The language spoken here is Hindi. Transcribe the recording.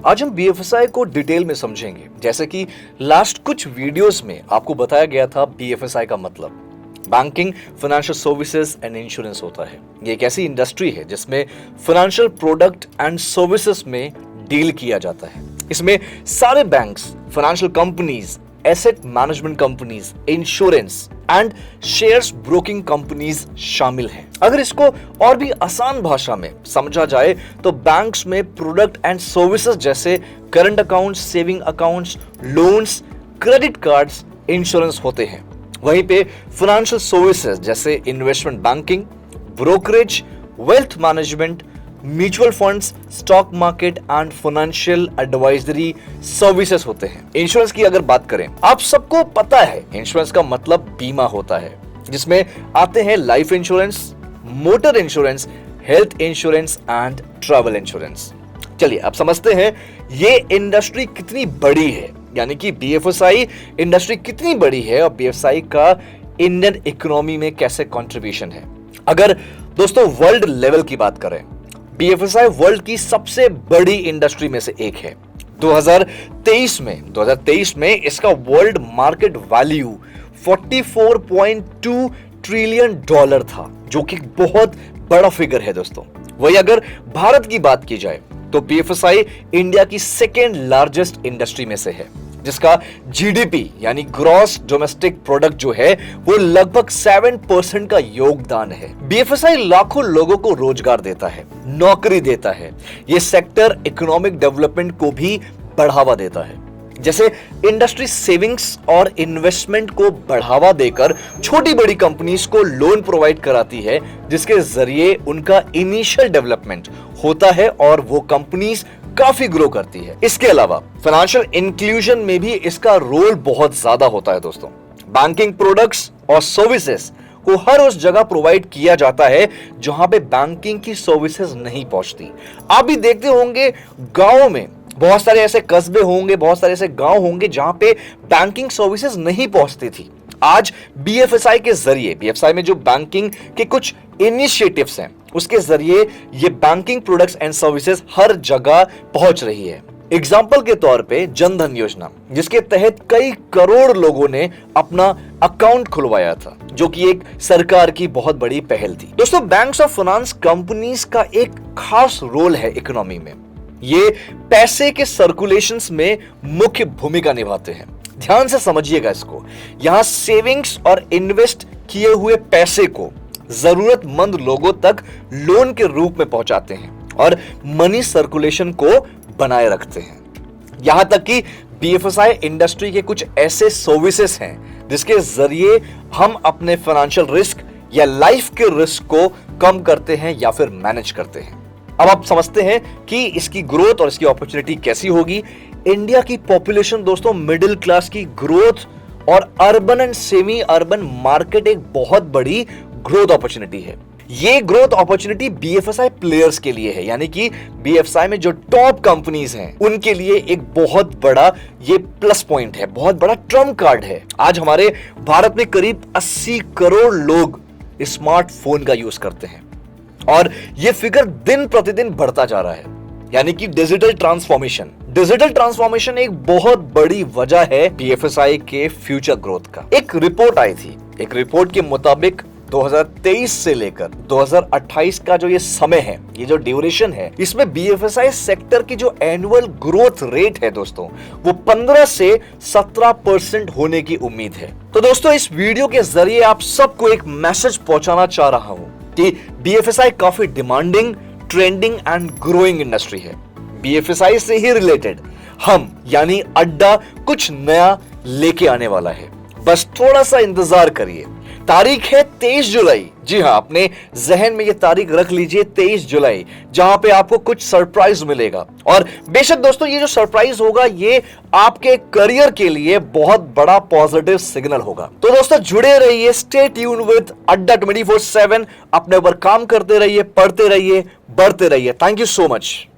आज हम बीएफएसआई को डिटेल में समझेंगे। जैसे कि लास्ट कुछ वीडियोस में आपको बताया गया था, बीएफएसआई का मतलब banking, financial services and insurance होता है। ये एक ऐसी इंडस्ट्री है जिसमें फाइनेंशियल प्रोडक्ट एंड सर्विसेज में डील किया जाता है। इसमें सारे banks, financial companies, asset management companies, insurance and shares broking companies शामिल हैं। अगर इसको और भी आसान भाषा में समझा जाए तो बैंक्स में प्रोडक्ट एंड सर्विसेज जैसे current accounts, saving accounts, loans, credit cards, insurance होते हैं। वहीं पे फाइनेंशियल सर्विसेज जैसे investment banking, brokerage, wealth management, mutual funds, stock market and financial advisory services होते हैं। इंश्योरेंस की अगर बात करें, आप सबको पता है इंश्योरेंस का मतलब बीमा होता है, जिसमें आते हैं life insurance, motor insurance, health insurance and travel insurance. चलिए अब समझते हैं ये इंडस्ट्री कितनी बड़ी है, यानी कि बीएफएसआई इंडस्ट्री कितनी बड़ी है और बीएफएसआई का इंडियन इकोनॉमी में कैसे कंट्रीब्यूशन है। अगर दोस्तों वर्ल्ड लेवल की बात करें, बीएफएसआई वर्ल्ड की सबसे बड़ी इंडस्ट्री में से एक है। 2023 में इसका वर्ल्ड मार्केट वैल्यू $44.2 ट्रिलियन था, जो कि बहुत बड़ा फिगर है दोस्तों। वही अगर भारत की बात की जाए तो बीएफएसआई इंडिया की सेकेंड लार्जेस्ट इंडस्ट्री में से है, जिसका जीडीपी यानी ग्रॉस डोमेस्टिक प्रोडक्ट जो है वो लगभग 7% का योगदान है। बीएफएसआई लाखों लोगों को रोजगार देता है, नौकरी देता है। ये सेक्टर इकोनॉमिक डेवलपमेंट को भी बढ़ावा देता है। जैसे इंडस्ट्री सेविंग्स और इन्वेस्टमेंट को बढ़ावा देकर छोटी बड़ी कंपनीज को लोन प्रोवाइड कराती है, जिसके जरिए उनका इनिशियल डेवलपमेंट होता है और वो कंपनीज काफी ग्रो करती है। इसके अलावा फाइनेंशियल इंक्लूजन में भी इसका रोल बहुत ज्यादा होता है दोस्तों। बैंकिंग प्रोडक्ट्स और सर्विसेज को हर उस जगह प्रोवाइड किया जाता है जहां पे बैंकिंग की सर्विसेज नहीं पहुंचती। आप भी देखते होंगे गांवों में बहुत सारे ऐसे कस्बे होंगे, बहुत सारे ऐसे गांव होंगे जहां पे बैंकिंग सर्विसेज नहीं पहुंचती थी। आज बीएफएसआई के जरिए, बीएफएसआई में जो बैंकिंग के कुछ इनिशिएटिव्स हैं, उसके जरिए ये बैंकिंग प्रोडक्ट्स एंड सर्विसेज हर जगह पहुंच रही है। एग्जाम्पल के तौर पे जनधन योजना, जिसके तहत कई करोड़ लोगों ने अपना अकाउंट खुलवाया था, जो कि एक सरकार की बहुत बड़ी पहल थी। दोस्तों, बैंक्स और फाइनेंस कंपनीज का एक खास रोल है इकोनॉमी में। ये पैसे के सर्कुलेशंस में मुख्य भूमिका निभाते हैं। ध्यान से समझिएगा इसको। यहां सेविंग्स और इन्वेस्ट किए हुए पैसे को जरूरतमंद लोगों तक लोन के रूप में पहुंचाते हैं और मनी सर्कुलेशन को बनाए रखते हैं। यहां तक कि बीएफएसआई इंडस्ट्री के कुछ ऐसे सर्विसेज हैं जिसके जरिए हम अपने फाइनेंशियल रिस्क या लाइफ के रिस्क को कम करते हैं या फिर मैनेज करते हैं। अब आप समझते हैं कि इसकी ग्रोथ और इसकी अपॉर्चुनिटी कैसी होगी। इंडिया की पॉपुलेशन दोस्तों, मिडिल क्लास की ग्रोथ और urban and semi urban market एक बहुत बड़ी ग्रोथ अपॉर्चुनिटी है। ये ग्रोथ अपॉर्चुनिटी बीएफएसआई प्लेयर्स के लिए है, यानी कि बीएफएसआई में जो टॉप कंपनीज हैं उनके लिए एक बहुत बड़ा ये प्लस पॉइंट है, बहुत बड़ा ट्रम्प कार्ड है। आज हमारे भारत में करीब 80 करोड़ लोग स्मार्टफोन का यूज करते हैं और ये फिगर दिन प्रतिदिन बढ़ता जा रहा है, यानी कि डिजिटल ट्रांसफॉर्मेशन एक बहुत बड़ी वजह है बीएफएसआई के फ्यूचर ग्रोथ का। एक रिपोर्ट आई थी, एक रिपोर्ट के मुताबिक 2023 से लेकर 2028 का जो ये समय है, ये जो ड्यूरेशन है, इसमें बीएफएसआई सेक्टर की जो एनुअल ग्रोथ रेट है दोस्तों, वो 15 से 17% होने की उम्मीद है। तो दोस्तों, इस वीडियो के जरिए आप सबको एक मैसेज पहुंचाना चाह रहा हूं कि बीएफएसआई काफी demanding, trending and growing industry है। बीएफएसआई से ही रिलेटेड हम यानी अड्डा कुछ नया लेके आने वाला है। बस थोड़ा सा इंतजार करिए। तारीख है 23 जुलाई। जी हाँ, अपने जहन में ये तारीख रख लीजिए, 23 जुलाई, जहां पे आपको कुछ सरप्राइज मिलेगा। और बेशक दोस्तों, ये जो सरप्राइज होगा ये आपके करियर के लिए बहुत बड़ा पॉजिटिव सिग्नल होगा। तो दोस्तों, जुड़े रहिए, स्टे ट्यून विद अड्डा 24/7। अपने ऊपर काम करते रहिए, पढ़ते रहिए, बढ़ते रहिए। Thank you so much.